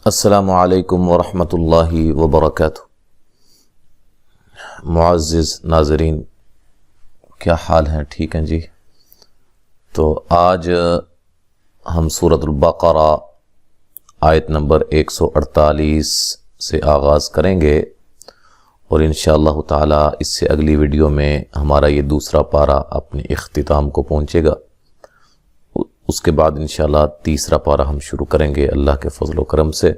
السلام علیکم ورحمۃ اللہ وبرکاتہ۔ معزز ناظرین، کیا حال ہیں؟ ٹھیک ہیں جی؟ تو آج ہم سورۃ البقرہ آیت نمبر 148 سے آغاز کریں گے، اور انشاءاللہ تعالی اس سے اگلی ویڈیو میں ہمارا یہ دوسرا پارہ اپنے اختتام کو پہنچے گا۔ اس کے بعد انشاءاللہ تیسرا پارہ ہم شروع کریں گے اللہ کے فضل و کرم سے۔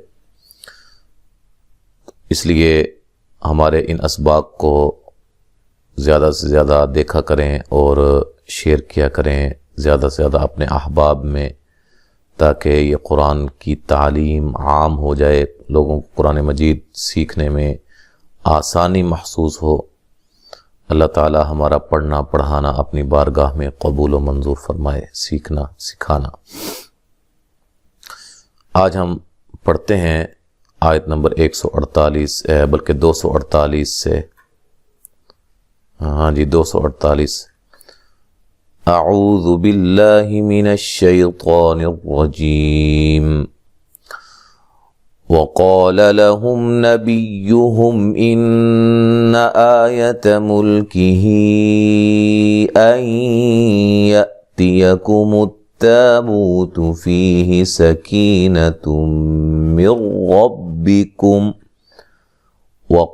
اس لیے ہمارے ان اسباق کو زیادہ سے زیادہ دیکھا کریں اور شیئر کیا کریں زیادہ سے زیادہ اپنے احباب میں، تاکہ یہ قرآن کی تعلیم عام ہو جائے، لوگوں کو قرآن مجید سیکھنے میں آسانی محسوس ہو۔ اللہ تعالی ہمارا پڑھنا پڑھانا اپنی بارگاہ میں قبول و منظور فرمائے، سیکھنا سکھانا۔ آج ہم پڑھتے ہیں آیت نمبر 148 بلکہ 248 سے، ہاں جی 248۔ اعوذ باللہ من الشیطان الرجیم۔ وقال لهم نبيهم إن آية ملكه أن يأتيكم التابوت فيه سكينة من ربكم۔ وہ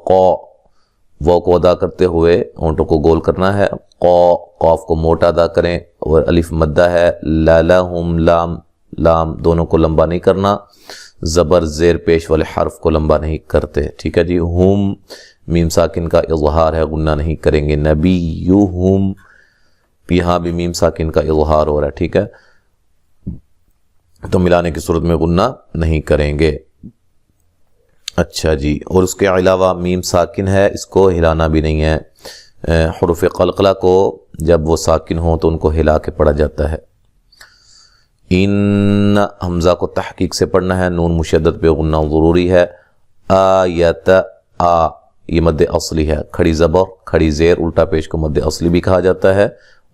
کو ادا کرتے ہوئے ہونٹوں کو گول کرنا ہے، قاف کو موٹا ادا کریں، اور الف مدہ ہے، لہم لام دونوں کو لمبا نہیں کرنا، زبر زیر پیش والے حرف کو لمبا نہیں کرتے، ٹھیک ہے جی۔ ہم میم ساکن کا اظہار ہے، غنہ نہیں کریں گے۔ نبیہم، یہاں بھی میم ساکن کا اظہار ہو رہا ہے، ٹھیک ہے، تو ملانے کی صورت میں غنہ نہیں کریں گے۔ اچھا جی، اور اس کے علاوہ میم ساکن ہے، اس کو ہلانا بھی نہیں ہے۔ حروف قلقلہ کو جب وہ ساکن ہوں تو ان کو ہلا کے پڑھا جاتا ہے۔ ان حمزہ کو تحقیق سے پڑھنا ہے، نون مشدد پہ غنہ ضروری ہے۔ آیت، آ یہ مد اصلی ہے، کھڑی زبر کھڑی زیر الٹا پیش کو مد اصلی بھی کہا جاتا ہے،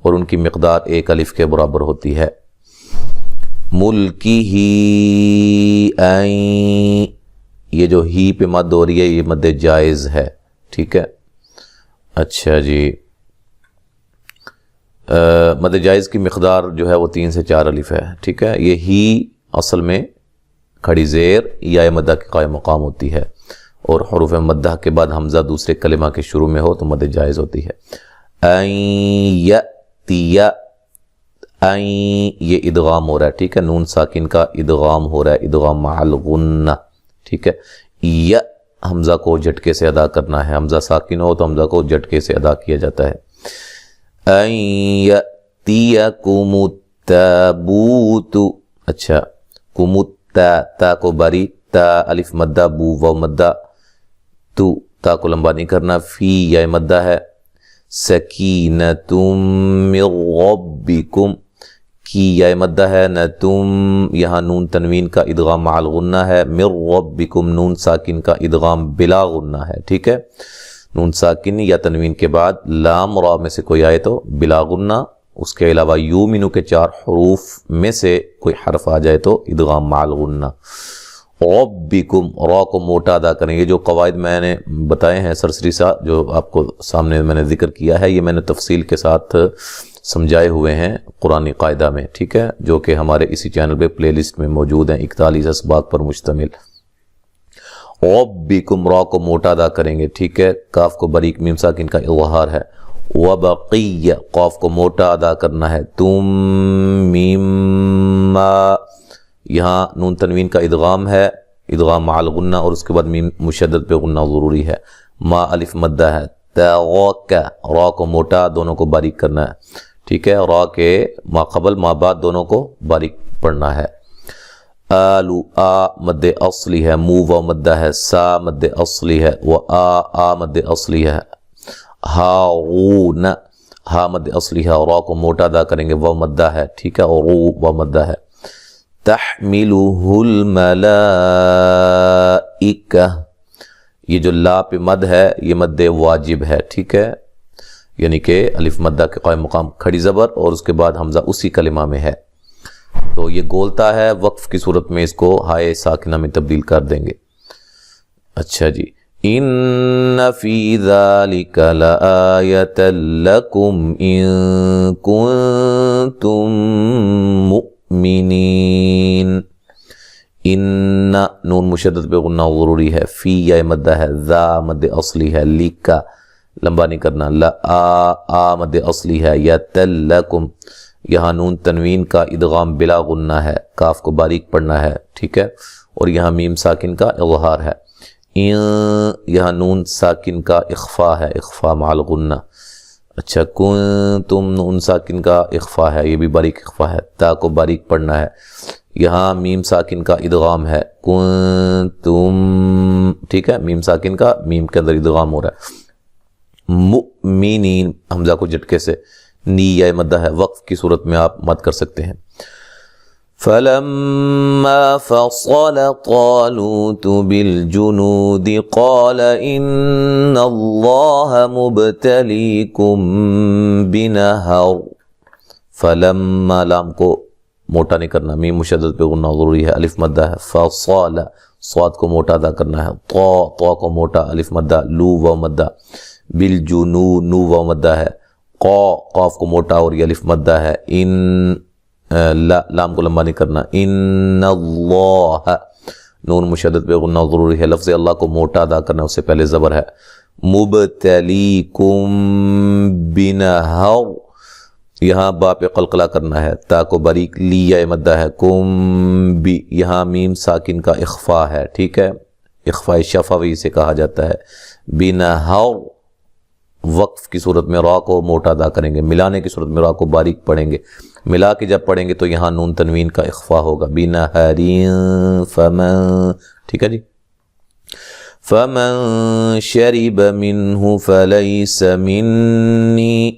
اور ان کی مقدار ایک الف کے برابر ہوتی ہے۔ ملکی ہی، یہ جو ہی پہ مد ہو رہی ہے یہ مد جائز ہے، ٹھیک ہے۔ اچھا جی، مد جائز کی مقدار جو ہے وہ 3 سے 4 الف ہے، ٹھیک ہے۔ یہ ہی اصل میں کھڑی زیر یا مدہ کی قائم مقام ہوتی ہے، اور حروف مدہ کے بعد حمزہ دوسرے کلمہ کے شروع میں ہو تو مد جائز ہوتی ہے۔ یہ ادغام ہو رہا ہے، ٹھیک ہے، نون ساکن کا ادغام ہو رہا ہے، ادغام مع الغنہ، ٹھیک ہے۔ یا حمزہ کو جھٹکے سے ادا کرنا ہے، حمزہ ساکن ہو تو حمزہ کو جھٹکے سے ادا کیا جاتا ہے۔ ان یأتیکم التابوت، اچھا، کم تا کو باری، تا الف مدہ، بو و مدہ، تو تا کو لمبا نہیں کرنا، فی یا مدہ ہے، سکینۃ من ربکم، کی یا مدہ ہے، نتم یہاں نون تنوین کا ادغام مع الغنہ ہے، من ربکم نون ساکن کا ادغام بلا غنہ ہے، ٹھیک ہے۔ نون ساکن یا تنوین کے بعد لام را میں سے کوئی آئے تو بلا غنہ، اس کے علاوہ یومنو کے 4 حروف میں سے کوئی حرف آ جائے تو ادغام مع الغنہ۔ ربکم، را کو موٹا ادا کریں۔ یہ جو قواعد میں نے بتائے ہیں سرسری سا، جو آپ کو سامنے میں نے ذکر کیا ہے، یہ میں نے تفصیل کے ساتھ سمجھائے ہوئے ہیں قرآنی قاعدہ میں، ٹھیک ہے، جو کہ ہمارے اسی چینل پہ پلے لسٹ میں موجود ہیں، 41 اسباق پر مشتمل۔ ربکم، را کو موٹا ادا کریں گے، ٹھیک ہے، کاف کو باریک میم ساکن کا اظہار ہے۔ وبقیہ، قاف کو موٹا ادا کرنا ہے۔ تم میم، یہاں نون تنوین کا ادغام ہے، ادغام مع الغنہ، اور اس کے بعد میم مشدد پہ غنہ ضروری ہے۔ ما الف مدہ ہے۔ تاغاک، را کو موٹا دونوں کو باریک کرنا ہے، ٹھیک ہے، را کے ما قبل ما بعد دونوں کو باریک پڑھنا ہے۔ آلو، آ مد اصلی ہے، مو و مدہ ہے، سا مد اصلی ہے، و آ مد اصلی ہے۔ ہاغون، ہا مد اصلی ہے، اور را کو موٹا ادا کریں گے، و مدہ ہے، ٹھیک ہے، اور رو و مدہ ہے۔ تحملہ الملائکہ، یہ جو لا پہ مد ہے یہ مد واجب ہے، ٹھیک ہے، یعنی کہ الف مدہ کے قائم مقام کھڑی زبر اور اس کے بعد حمزہ اسی کلمہ میں ہے۔ تو یہ گولتا ہے، وقف کی صورت میں اس کو ہائے ساکنہ میں تبدیل کر دیں گے. اچھا جی، ان فی ذالک لآیۃ لکم ان کنتم مؤمنین. ان نون مشدد پہ غنہ ضروری ہے، فی یا مدہ ہے، ذا مد اصلی ہے، لکا لمبا نہیں کرنا، لا مد اصلی ہے، یتلکم یہاں نون تنوین کا ادغام بلا غنہ ہے، کاف کو باریک پڑھنا ہے، ٹھیک ہے، اور یہاں میم ساکن کا اظہار ہے. یہاں نون ساکن کا اخفا ہے، اخفا مع الغنہ. اچھا، کنتم نون ساکن کا اخفا ہے، یہ بھی باریک اخفا ہے، تا کو باریک پڑھنا ہے. یہاں میم ساکن کا ادغام ہے، کنتم، ٹھیک ہے، میم ساکن کا میم کے اندر ادغام ہو رہا ہے. مؤمنین حمزہ کو جھٹکے سے، نی یا مدہ ہے، وقف کی صورت میں آپ مد کر سکتے ہیں. فَلَمَّا فَصَلَ طَالُوتُ بِالْجُنُودِ قَالَ إِنَّ اللَّهَ مُبْتَلِيكُمْ بِنَهَرٍ. فَلَمَّا لام کو موٹا نہیں کرنا، میم مشدد پہ غنہ ضروری ہے، الف مدہ ہے. فَصَلَ صاد کو موٹا ادا کرنا ہے، طا کو موٹا، الف مدہ، لو و مدہ. بالجنو نو و مدہ ہے، قاف کو موٹا اور یہ الف مدہ ہے. ان لام کو لمبا نہیں کرنا. ان اللہ نون مشدد پہ غنہ ضروری ہے، لفظ اللہ کو موٹا ادا کرنا، اس سے پہلے زبر ہے. مبتلیکم بنہر یہاں با پہ قلقلہ کرنا ہے، تا کو باریک، لی یا مدہ ہے. کم بی یہاں میم ساکن کا اخفا ہے، ٹھیک ہے، اخفاء شفوی سے کہا جاتا ہے. بنہر وقف کی صورت میں را کو موٹا ادا کریں گے، ملانے کی صورت میں را کو باریک پڑھیں گے. ملا کے جب پڑھیں گے تو یہاں نون تنوین کا اخفا ہوگا. بنہر فمن، ٹھیک ہے جی. فمن شرب منہ فلیس منی.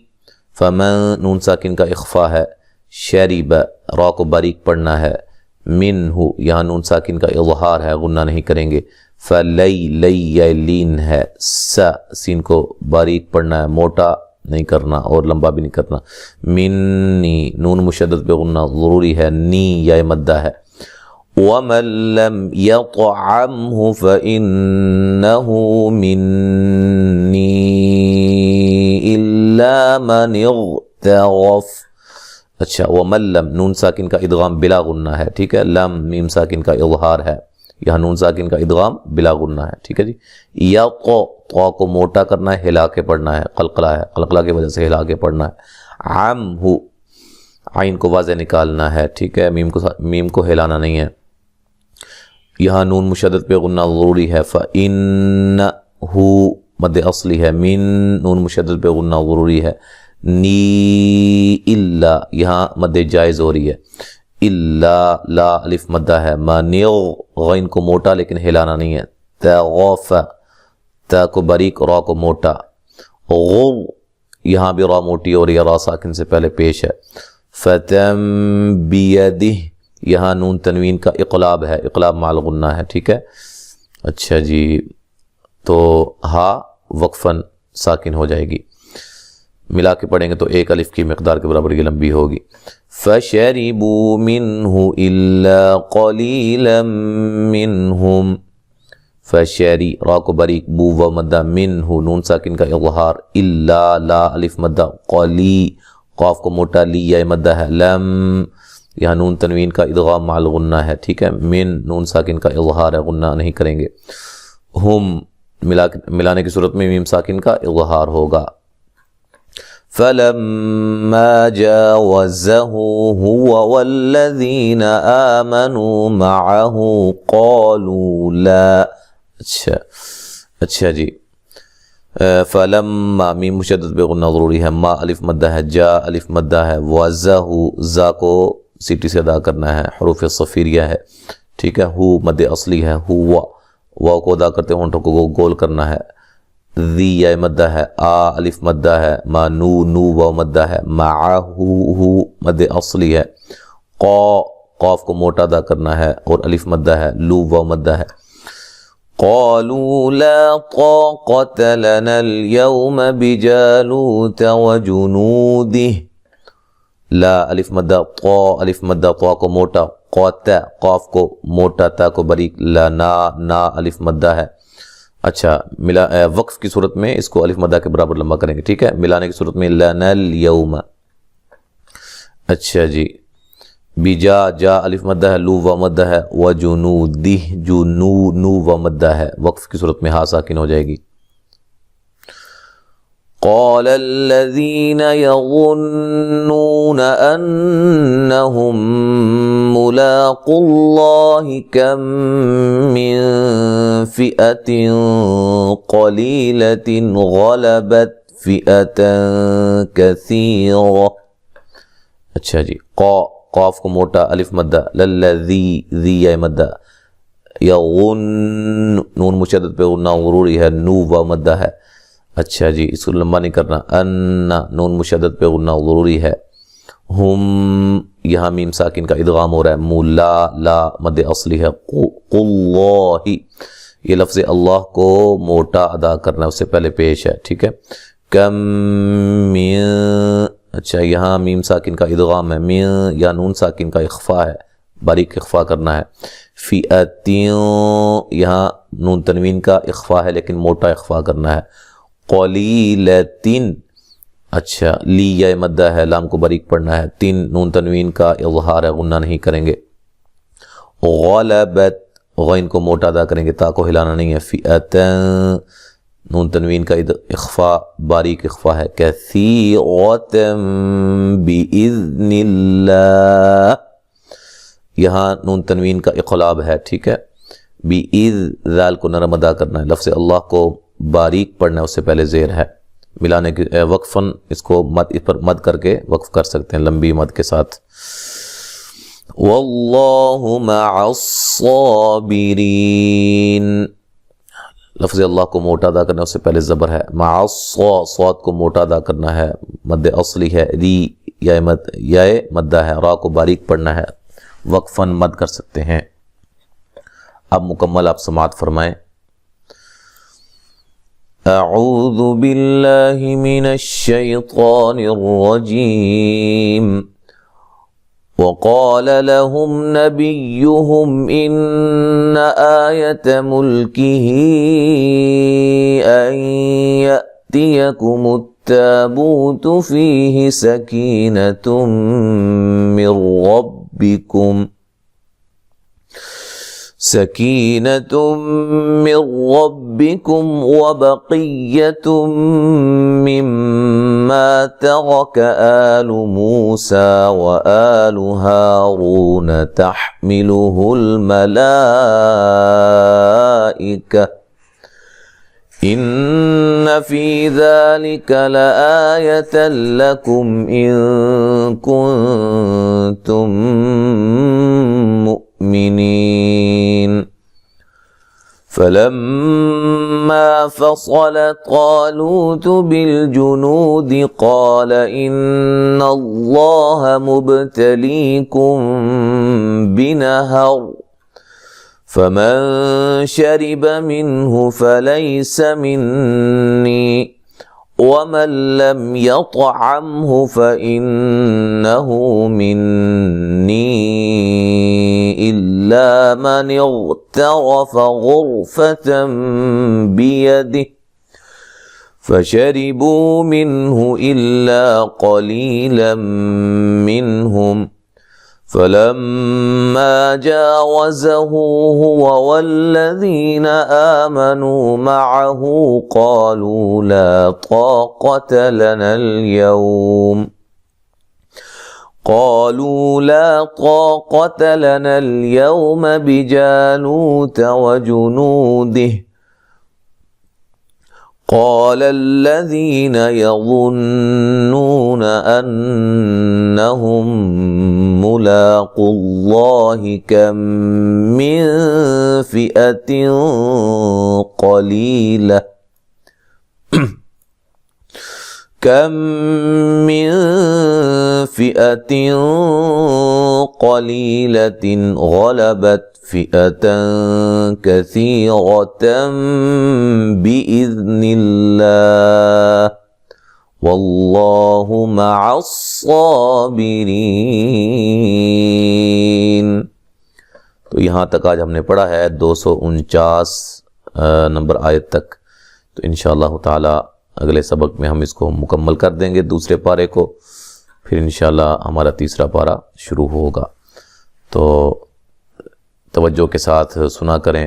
فمن نون ساکن کا اخفا ہے، شرب را کو باریک پڑھنا ہے. منہ یہاں نون ساکن کا اظہار ہے، غنہ نہیں کریں گے. فلی لی لین ہے، سین کو باریک پڑھنا ہے، موٹا نہیں کرنا اور لمبا بھی نہیں کرنا. منی نون مشدد پہ غنہ ضروری ہے، نی یا مدہ ہے. وَمَن لَّمْ يَطْعَمْهُ فَإِنَّهُ مِنِّي إِلَّا مَنِ اغْتَرَفَ. اچھا، وَمَن لَّم نون ساکن کا ادغام بلا غنہ ہے، ٹھیک ہے، لم میم ساکن کا اظہار ہے، یہاں نون ساکن کا ادغام بلا غنہ ہے، ٹھیک ہے جی. یا طا کو موٹا کرنا ہے، ہلا کے پڑھنا ہے، قلقلہ ہے، قلقلہ کی وجہ سے ہلا کے پڑھنا ہے. عَمْهُ عین کو واضح نکالنا ہے، ٹھیک ہے، میم کو ہلانا نہیں ہے. یہاں نون مشدد پہ غنہ ضروری ہے. فَإِنَّهُ مد اصلی ہے، من نون مشدد پہ غنہ ضروری ہے. نی الا یہاں مد جائز ہو رہی ہے. الا لا الف مدہ ہے. مانیغ غین کو موٹا لیکن ہلانا نہیں ہے. تغف تا کو باریک، را کو موٹا. غر یہاں بھی را موٹی اور یہ را ساکن سے پہلے پیش ہے. فتم بیدہ یہاں نون تنوین کا اقلاب ہے، اقلاب مع الغنہ ہے، ٹھیک ہے. اچھا جی، تو ہا وقفاً ساکن ہو جائے گی. ملا کے پڑھیں گے تو ایک الف کی مقدار کے برابر یہ لمبی ہوگی. فَشَرِبُوا مِنْهُ إِلَّا قَلِيلًا مِّنْهُمْ. فشری را کو باریک، بو و مدہ، منہ نون ساکن کا اظہار، الا لا الف مدہ، قلی قاف کو موٹا، لی یا مدہ ہے. لم یہاں نون تنوین کا ادغام مع الغنہ ہے، ٹھیک ہے، من نون ساکن کا اظہار ہے، غنہ نہیں کریں گے. ہم ملانے کی صورت میں میم ساکن کا اظہار ہوگا. فَلَمَّا جَاوَزَهُ هُوَ وَالَّذِينَ آمَنُوا مَعَهُ قَالُوا لَا. اچھا جی، فَلَمَّا میم مشدد پہ غنہ ضروری ہے، ما الف مدہ ہے، جا الف مدہ ہے. وَزَهُ زا کو سیٹی سے ادا کرنا ہے، حروف صفیریہ ہے، ٹھیک ہے. ہو مد اصلی ہے، ہوا واو کو ادا کرتے ہونٹوں کو گول کرنا ہے. ذی یا مدہ ہے، آ الف مدہ ہے. ما نو نو واو مدہ ہے. معہو مد اصلی ہے. قاف کو موٹا ادا کرنا ہے اور الف مدہ ہے. لو واو مدہ ہے. قالوا لا طاقة لنا اليوم بجالوت وجنوده. لا الف مدہ طا الف مدہ طا کو موٹا قوتا قاف کو موٹا تا کو باریک لنا نا الف مدہ ہے. اچھا وقف کی صورت میں اس کو الف مدہ کے برابر لمبا کریں گے, ٹھیک ہے. ملانے کی صورت میں لنا اليوم. اچھا جی بجا جا الف مدہ ہے, لو و مدہ ہے, وجنودہ جنو نو و مدہ ہے. وقف کی صورت میں ہا ساکن ہو جائے گی. قال الذين يظنون أنهم ملاقو الله كم من فئة قليلة غلبت فئة كثيرة. اچھا جی قاف کو موٹا الف مدہ للذی ذی مدہ یغن نون مشدد پہ غنہ ضروری ہے, نو و مدہ ہے. اچھا جی اس کو لمبا نہیں کرنا. ان نون مشدد پہ غنہ ضروری ہے. ہم یہاں میم ساکن کا ادغام ہو رہا ہے. مولا لا مد اصلی ہے. قلّہ یہ لفظ اللہ کو موٹا ادا کرنا ہے, اس سے پہلے پیش ہے, ٹھیک ہے. کم من اچھا یہاں میم ساکن کا ادغام ہے. من یا نون ساکن کا اخفا ہے, باریک اخفا کرنا ہے. فئتین یہاں نون تنوین کا اخفا ہے لیکن موٹا اخفا کرنا ہے. قلیلتن اچھا لی یا مدہ ہے, لام کو باریک پڑھنا ہے. تین نون تنوین کا اظہار ہے, غنہ نہیں کریں گے. غلبت غین کو موٹا ادا کریں گے, تا کو ہلانا نہیں ہے. فئتن نون تنوین کا اخفا باریک اخفا ہے. کثیرۃ بإذن اللہ یہاں نون تنوین کا اقلاب ہے, ٹھیک ہے. بإذ ذال کو نرم ادا کرنا ہے. لفظ اللہ کو باریک پڑھنا ہے, اس سے پہلے زیر ہے. ملانے کے وقفاً اس کو مد اس پر مد کر کے وقف کر سکتے ہیں لمبی مد کے ساتھ. واللہ مع الصابرین لفظ اللہ کو موٹا ادا کرنا ہے, اس سے پہلے زبر ہے. مع صاد کو موٹا ادا کرنا ہے, مد اصلی ہے. ری یا مدہ ہے, را کو باریک پڑھنا ہے, وقفاً مد کر سکتے ہیں. اب مکمل آپ سماعت فرمائیں. اعوذ باللہ من الشیطان الرجیم. وقال لهم نبيهم إن آية ملكه أن يأتيكم التابوت فيه سكينة من ربكم وبقية مما ترك آل موسى وآل هارون تحمله الملائكة إن في ذلك لآية لكم إن كنتم مؤمنين. فلما فصل طالوت بالجنود قال إن الله مبتليكم بنهر فمن شرب منه فليس مني ومن لم يطعمه فإنه مني إلا من اغترف غرفة بيده فشربوا منه إلا قليلا منهم فلما جاوزه هو والذين آمنوا معه قالوا لا طاقة لنا اليوم بجالوت وجنوده قال الذين يظنون أنهم ملاقو الله كم من فئة قليلة غلبت فئة كثيرة بإذن الله واللہ مع الصابرین. تو یہاں تک آج ہم نے پڑھا ہے 249 نمبر آیت تک. تو انشاءاللہ تعالی اگلے سبق میں ہم اس کو مکمل کر دیں گے دوسرے پارے کو، پھر انشاءاللہ ہمارا تیسرا پارہ شروع ہوگا. تو توجہ کے ساتھ سنا کریں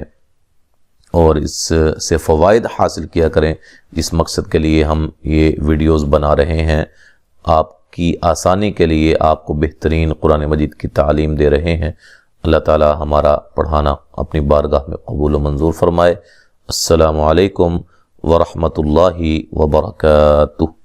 اور اس سے فوائد حاصل کیا کریں. اس مقصد کے لیے ہم یہ ویڈیوز بنا رہے ہیں، آپ کی آسانی کے لیے، آپ کو بہترین قرآن مجید کی تعلیم دے رہے ہیں. اللہ تعالی ہمارا پڑھانا اپنی بارگاہ میں قبول و منظور فرمائے. السلام علیکم ورحمۃ اللہ وبرکاتہ.